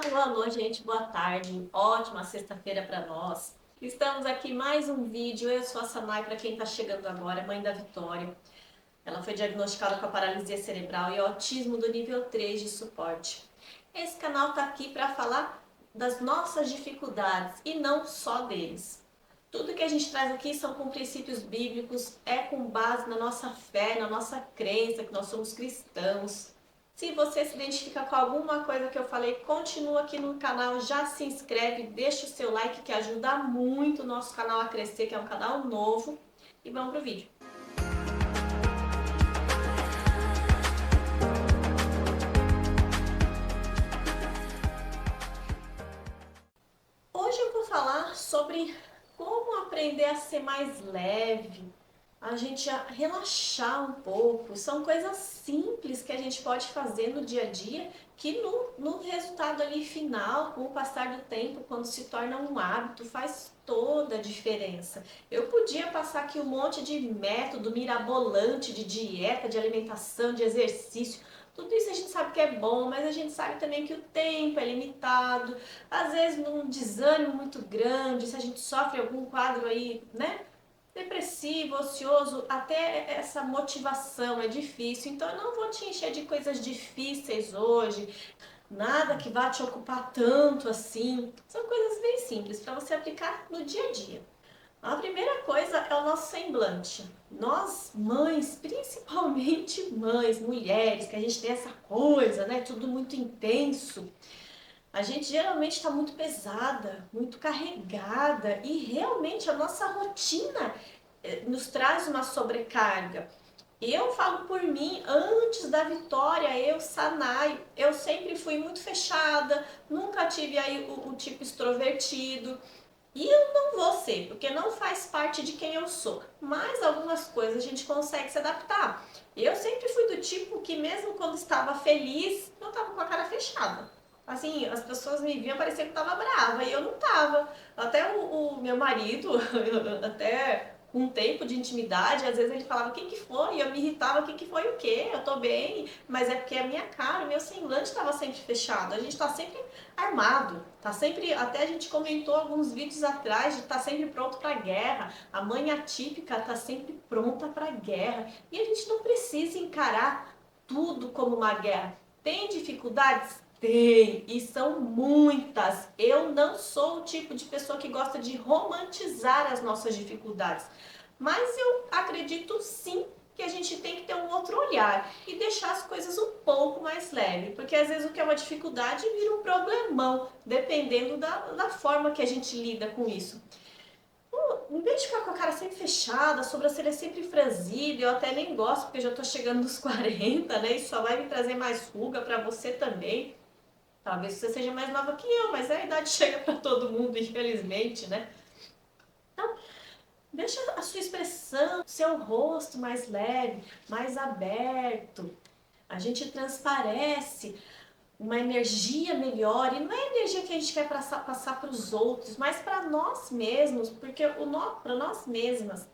Alô, gente, boa tarde. Ótima sexta-feira para nós. Estamos aqui mais um vídeo. Eu sou a Sanai, para quem está chegando agora, mãe da Vitória. Ela foi diagnosticada com a paralisia cerebral e autismo do nível 3 de suporte. Esse canal está aqui para falar das nossas dificuldades e não só deles. Tudo que a gente traz aqui são com princípios bíblicos, é com base na nossa fé, na nossa crença, que nós somos cristãos. Se você se identifica com alguma coisa que eu falei, continua aqui no canal, já se inscreve, deixa o seu like que ajuda muito o nosso canal a crescer, que é um canal novo. E vamos pro vídeo. Hoje eu vou falar sobre como aprender a ser mais leve, a gente relaxar um pouco. São coisas simples que a gente pode fazer no dia a dia que no resultado ali final, com o passar do tempo, quando se torna um hábito, faz toda a diferença. Eu podia passar aqui um monte de método mirabolante de dieta, de alimentação, de exercício. Tudo isso a gente sabe que é bom, mas a gente sabe também que o tempo é limitado. Às vezes num desânimo muito grande, se a gente sofre algum quadro aí, né? Depressivo, ocioso, até essa motivação é difícil. Então eu não vou te encher de coisas difíceis hoje, nada que vá te ocupar tanto assim. São coisas bem simples para você aplicar no dia a dia. A primeira coisa é o nosso semblante. Nós, mães, principalmente mães, mulheres, que a gente tem essa coisa, né? Tudo muito intenso. A gente geralmente está muito pesada, muito carregada e realmente a nossa rotina nos traz uma sobrecarga. Eu falo por mim, antes da Vitória, eu, Sanai, eu sempre fui muito fechada, nunca tive aí o tipo extrovertido. E eu não vou ser, porque não faz parte de quem eu sou. Mas algumas coisas a gente consegue se adaptar. Eu sempre fui do tipo que mesmo quando estava feliz, eu estava com a cara fechada. Assim, as pessoas me viam, parecia que eu estava brava, e eu não estava. Até o meu marido, até com um tempo de intimidade, às vezes ele falava, o que que foi? E eu me irritava, o que que foi o quê? Eu tô bem, mas é porque a minha cara, o meu semblante estava sempre fechado. A gente está sempre armado, tá sempre, até a gente comentou alguns vídeos atrás de estar sempre pronto para guerra. A mãe atípica tá sempre pronta para guerra. E a gente não precisa encarar tudo como uma guerra. Tem dificuldades? Tem, e são muitas. Eu não sou o tipo de pessoa que gosta de romantizar as nossas dificuldades, mas eu acredito sim que a gente tem que ter um outro olhar e deixar as coisas um pouco mais leve, porque às vezes o que é uma dificuldade vira um problemão, dependendo da forma que a gente lida com isso. Em vez de ficar com a cara sempre fechada, a sobrancelha sempre franzida, eu até nem gosto, porque eu já tô chegando nos 40, né? Isso só vai me trazer mais ruga para você também. Talvez você seja mais nova que eu, mas a idade chega para todo mundo, infelizmente, né? Então, deixa a sua expressão, seu rosto mais leve, mais aberto. A gente transparece uma energia melhor, e não é a energia que a gente quer passar para os outros, mas para nós mesmos, porque para nós mesmas,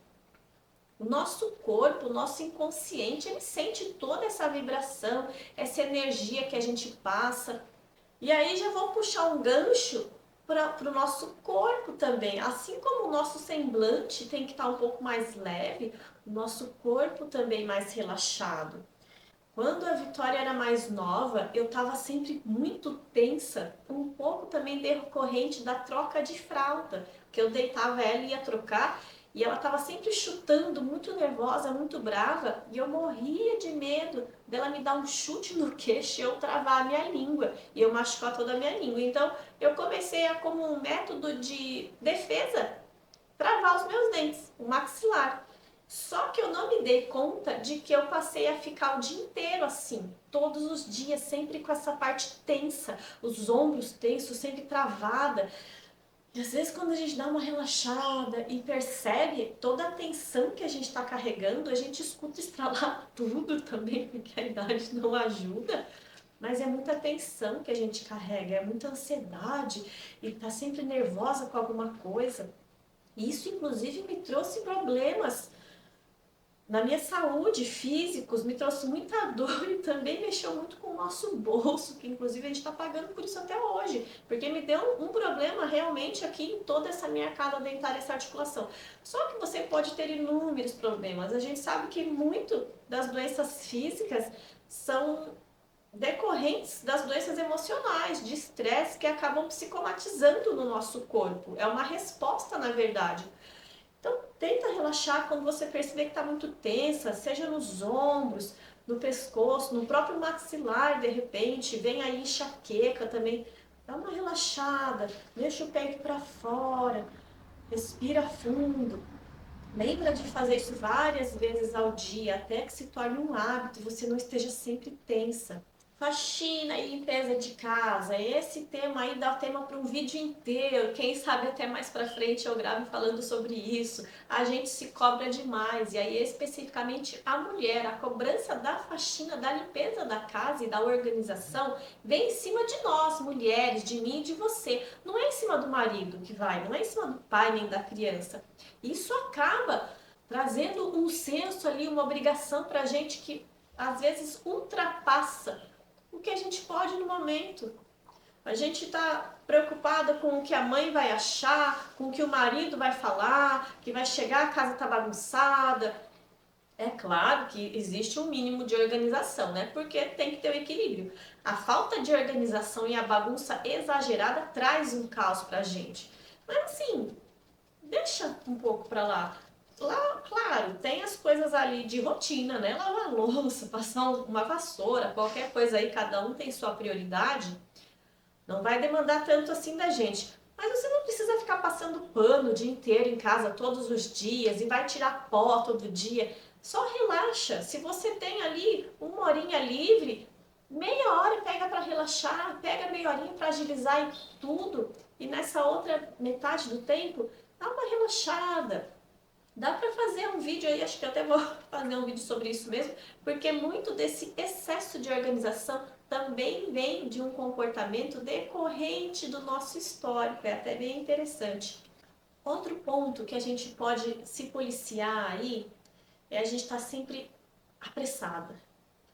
o nosso corpo, o nosso inconsciente, ele sente toda essa vibração, essa energia que a gente passa. E aí já vou puxar um gancho para o nosso corpo também. Assim como o nosso semblante tem que estar um pouco mais leve, o nosso corpo também mais relaxado. Quando a Vitória era mais nova, eu estava sempre muito tensa, um pouco também decorrente da troca de fralda, que eu deitava ela e ia trocar, e ela estava sempre chutando, muito nervosa, muito brava, e eu morria de medo dela me dar um chute no queixo e eu travar a minha língua, e eu machucar toda a minha língua. Então, eu comecei a, como um método de defesa, travar os meus dentes, o maxilar. Só que eu não me dei conta de que eu passei a ficar o dia inteiro assim, todos os dias, sempre com essa parte tensa, os ombros tensos, sempre travada. E às vezes quando a gente dá uma relaxada e percebe toda a tensão que a gente está carregando, a gente escuta estralar tudo também, porque a idade não ajuda. Mas é muita tensão que a gente carrega, é muita ansiedade e tá sempre nervosa com alguma coisa. Isso inclusive me trouxe problemas na minha saúde físicos, me trouxe muita dor e também mexeu muito com o nosso bolso, que inclusive a gente está pagando por isso até hoje, porque me deu um problema realmente aqui em toda essa minha arcada dentária, essa articulação. Só que você pode ter inúmeros problemas. A gente sabe que muito das doenças físicas são decorrentes das doenças emocionais, de estresse que acabam psicomatizando no nosso corpo. É uma resposta, na verdade. Então, tenta relaxar quando você perceber que está muito tensa, seja nos ombros, no pescoço, no próprio maxilar, de repente, vem aí enxaqueca também. Dá uma relaxada, deixa o peito para fora, respira fundo. Lembra de fazer isso várias vezes ao dia, até que se torne um hábito e você não esteja sempre tensa. Faxina e limpeza de casa, esse tema aí dá tema para um vídeo inteiro, quem sabe até mais para frente eu gravo falando sobre isso. A gente se cobra demais, e aí especificamente a mulher, a cobrança da faxina, da limpeza da casa e da organização vem em cima de nós, mulheres, de mim e de você. Não é em cima do marido que vai, não é em cima do pai nem da criança. Isso acaba trazendo um senso ali, uma obrigação para a gente que às vezes ultrapassa o que a gente pode no momento. A gente está preocupada com o que a mãe vai achar, com o que o marido vai falar, que vai chegar, a casa está bagunçada. É claro que existe um mínimo de organização, né? Porque tem que ter o equilíbrio. A falta de organização e a bagunça exagerada traz um caos pra gente. Mas assim, deixa um pouco para lá. Lá, claro, tem as coisas ali de rotina, né? Lavar a louça, passar uma vassoura, qualquer coisa aí, cada um tem sua prioridade. Não vai demandar tanto assim da gente. Mas você não precisa ficar passando pano o dia inteiro em casa, todos os dias, e vai tirar pó todo dia. Só relaxa. Se você tem ali uma horinha livre, meia hora pega para relaxar, pega meia horinha para agilizar e tudo. E nessa outra metade do tempo, dá uma relaxada. Dá para fazer um vídeo aí, acho que eu até vou fazer um vídeo sobre isso mesmo, porque muito desse excesso de organização também vem de um comportamento decorrente do nosso histórico, é até bem interessante. Outro ponto que a gente pode se policiar aí é a gente estar sempre apressada.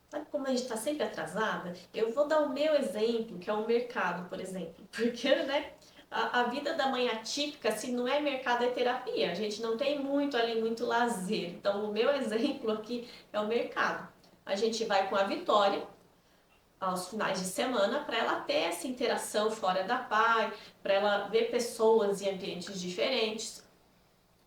Sabe como a gente está sempre atrasada? Eu vou dar o meu exemplo, que é o mercado, por exemplo. Porque, né, a vida da mãe atípica, se não é mercado, é terapia. A gente não tem muito ali, muito lazer. Então, o meu exemplo aqui é o mercado. A gente vai com a Vitória aos finais de semana para ela ter essa interação fora da PAI, para ela ver pessoas em ambientes diferentes,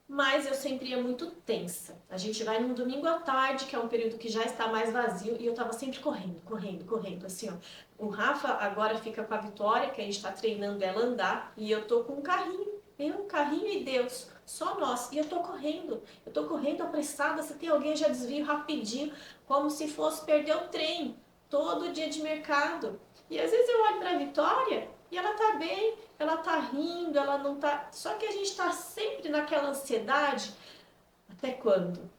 mas eu sempre ia muito tensa. A gente vai num domingo à tarde, que é um período que já está mais vazio, e eu tava sempre correndo, assim, ó. O Rafa agora fica com a Vitória, que a gente tá treinando ela a andar, e eu tô com um carrinho. Eu, carrinho e Deus, só nós. E eu tô correndo apressada, se tem alguém eu já desvio rapidinho, como se fosse perder o trem, todo dia de mercado. E às vezes eu olho pra Vitória e ela tá bem, ela tá rindo, ela não tá. Só que a gente tá sempre naquela ansiedade. Até quando?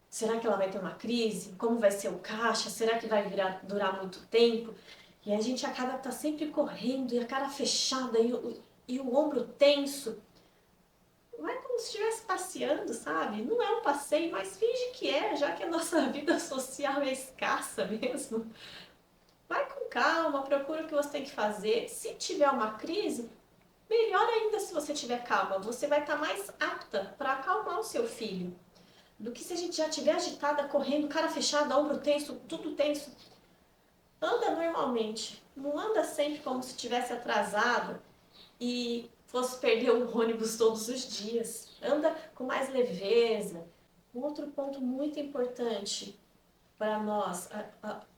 Será que ela vai ter uma crise? Como vai ser o caixa? Será que vai durar muito tempo? E a gente acaba tá sempre correndo e a cara fechada e o ombro tenso. Vai como se estivesse passeando, sabe? Não é um passeio, mas finge que é, já que a nossa vida social é escassa mesmo. Vai com calma, procura o que você tem que fazer. Se tiver uma crise, melhor ainda se você tiver calma. Você vai estar mais apta para acalmar o seu filho. Do que se a gente já estiver agitada, correndo, cara fechada, ombro tenso, tudo tenso. Anda normalmente. Não anda sempre como se estivesse atrasada e fosse perder o ônibus todos os dias. Anda com mais leveza. Um outro ponto muito importante para nós,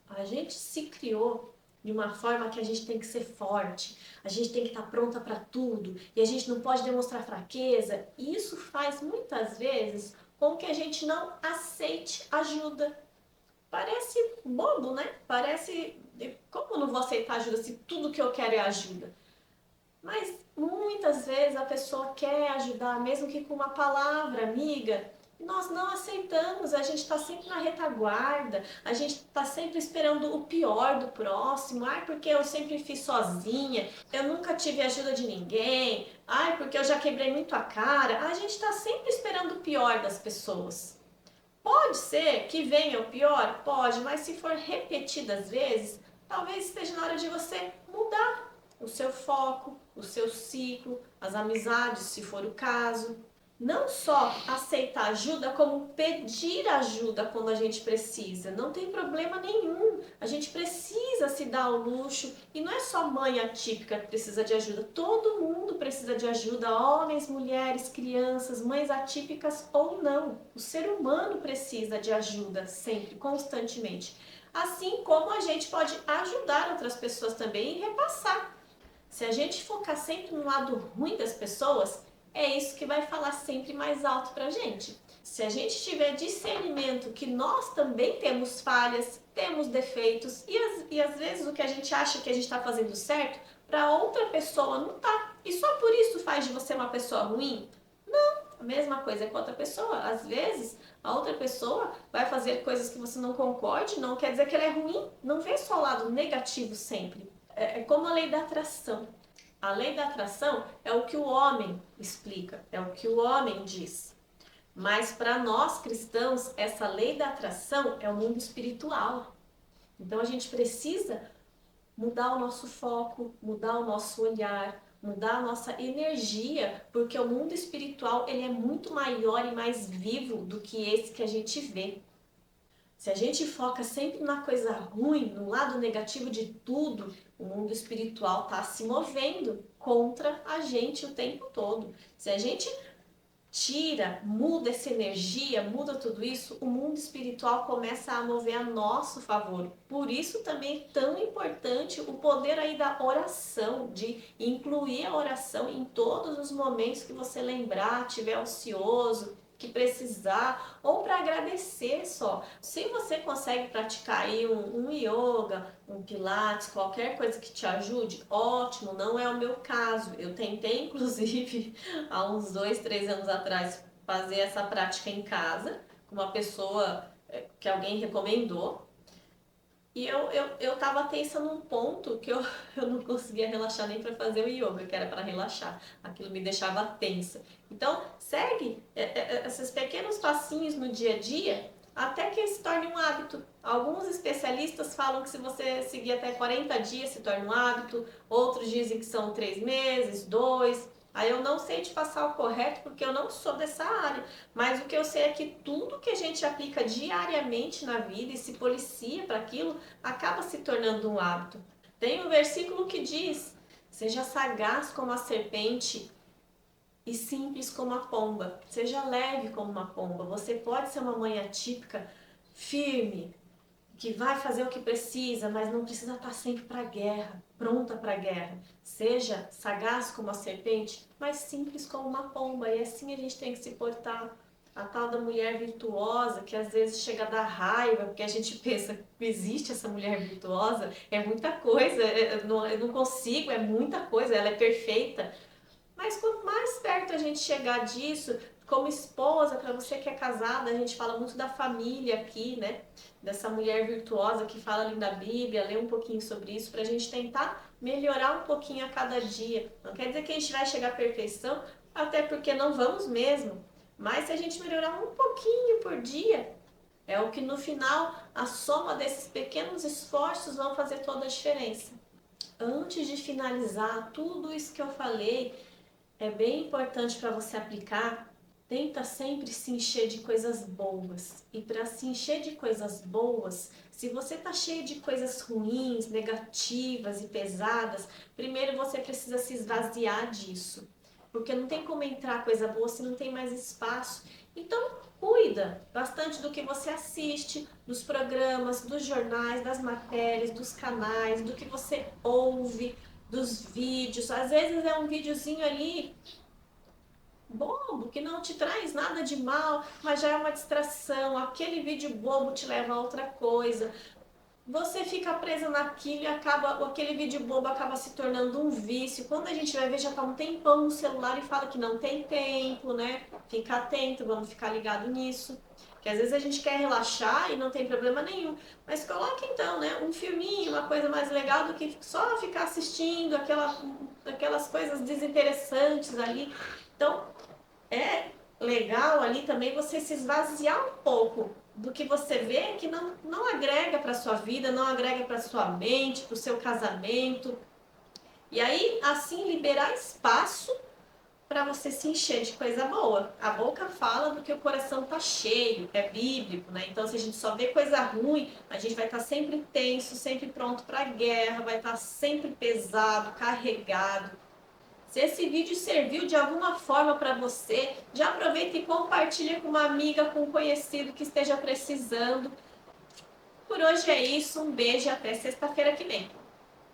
a gente se criou de uma forma que a gente tem que ser forte, a gente tem que estar pronta para tudo e a gente não pode demonstrar fraqueza. E isso faz muitas vezes com que a gente não aceite ajuda. Parece bobo, né? Parece, como eu não vou aceitar ajuda se tudo que eu quero é ajuda? Mas muitas vezes a pessoa quer ajudar, mesmo que com uma palavra amiga, e nós não aceitamos, a gente está sempre na retaguarda, a gente está sempre esperando o pior do próximo, ai, porque eu sempre fiz sozinha, eu nunca tive ajuda de ninguém, ai, porque eu já quebrei muito a cara, a gente está sempre esperando o pior das pessoas. Pode ser que venha o pior? Pode, mas se for repetidas vezes, talvez esteja na hora de você mudar o seu foco, o seu ciclo, as amizades, se for o caso. Não só aceitar ajuda, como pedir ajuda quando a gente precisa. Não tem problema nenhum. A gente precisa se dar ao luxo. E não é só mãe atípica que precisa de ajuda. Todo mundo precisa de ajuda. Homens, mulheres, crianças, mães atípicas ou não. O ser humano precisa de ajuda sempre, constantemente. Assim como a gente pode ajudar outras pessoas também e repassar. Se a gente focar sempre no lado ruim das pessoas, é isso que vai falar sempre mais alto pra gente. Se a gente tiver discernimento que nós também temos falhas, temos defeitos e às vezes o que a gente acha que a gente está fazendo certo, para outra pessoa não tá. E só por isso faz de você uma pessoa ruim? Não, a mesma coisa é com outra pessoa. Às vezes a outra pessoa vai fazer coisas que você não concorde, não quer dizer que ela é ruim. Não vê só o lado negativo sempre. É como a lei da atração. A lei da atração é o que o homem explica, é o que o homem diz. Mas para nós cristãos, essa lei da atração é o mundo espiritual. Então a gente precisa mudar o nosso foco, mudar o nosso olhar, mudar a nossa energia, porque o mundo espiritual ele é muito maior e mais vivo do que esse que a gente vê. Se a gente foca sempre na coisa ruim, no lado negativo de tudo, o mundo espiritual está se movendo contra a gente o tempo todo. Se a gente tira, muda essa energia, muda tudo isso, o mundo espiritual começa a mover a nosso favor. Por isso também é tão importante o poder aí da oração, de incluir a oração em todos os momentos que você lembrar, tiver ocioso, que precisar, ou para agradecer só. Se você consegue praticar aí um yoga, um pilates, qualquer coisa que te ajude, ótimo, não é o meu caso. Eu tentei, inclusive, há uns 2, 3 anos atrás, fazer essa prática em casa, com uma pessoa que alguém recomendou. E eu tava tensa num ponto que eu não conseguia relaxar nem para fazer o yoga, que era para relaxar. Aquilo me deixava tensa. Então, segue esses pequenos passinhos no dia a dia até que se torne um hábito. Alguns especialistas falam que se você seguir até 40 dias se torna um hábito, outros dizem que são 3 meses, 2. Aí eu não sei te passar o correto porque eu não sou dessa área, mas o que eu sei é que tudo que a gente aplica diariamente na vida e se policia para aquilo, acaba se tornando um hábito. Tem um versículo que diz: seja sagaz como a serpente e simples como a pomba. Seja leve como uma pomba. Você pode ser uma mãe atípica, firme, que vai fazer o que precisa, mas não precisa estar sempre para a guerra, pronta para a guerra. Seja sagaz como a serpente, mas simples como uma pomba. E assim a gente tem que se portar. A tal da mulher virtuosa, que às vezes chega a dar raiva, porque a gente pensa que existe essa mulher virtuosa, é muita coisa, eu não consigo, é muita coisa, ela é perfeita. Mas quanto mais perto a gente chegar disso, como esposa, para você que é casada, a gente fala muito da família aqui, né? Dessa mulher virtuosa que fala ali da Bíblia, lê um pouquinho sobre isso, para a gente tentar melhorar um pouquinho a cada dia. Não quer dizer que a gente vai chegar à perfeição, até porque não vamos mesmo. Mas se a gente melhorar um pouquinho por dia, é o que no final a soma desses pequenos esforços vão fazer toda a diferença. Antes de finalizar tudo isso que eu falei, é bem importante para você aplicar. Tenta sempre se encher de coisas boas. E para se encher de coisas boas, se você está cheio de coisas ruins, negativas e pesadas, primeiro você precisa se esvaziar disso. Porque não tem como entrar coisa boa se não tem mais espaço. Então, cuida bastante do que você assiste, dos programas, dos jornais, das matérias, dos canais, do que você ouve, dos vídeos. Às vezes é um videozinho ali bobo, que não te traz nada de mal, mas já é uma distração. Aquele vídeo bobo te leva a outra coisa. Você fica presa naquilo e aquele vídeo bobo acaba se tornando um vício. Quando a gente vai ver, já tá um tempão no celular e fala que não tem tempo, né? Fica atento, vamos ficar ligado nisso. Que às vezes a gente quer relaxar e não tem problema nenhum. Mas coloque então, né? Um filminho, uma coisa mais legal do que só ficar assistindo aquelas coisas desinteressantes ali. Então, legal ali também você se esvaziar um pouco do que você vê que não agrega para sua vida, não agrega para sua mente, para o seu casamento. E aí, assim, liberar espaço para você se encher de coisa boa. A boca fala do que o coração tá cheio, é bíblico, né? Então, se a gente só vê coisa ruim, a gente vai estar sempre tenso, sempre pronto para a guerra, vai estar sempre pesado, carregado. Se esse vídeo serviu de alguma forma para você, já aproveita e compartilha com uma amiga, com um conhecido que esteja precisando. Por hoje é isso, um beijo e até sexta-feira que vem.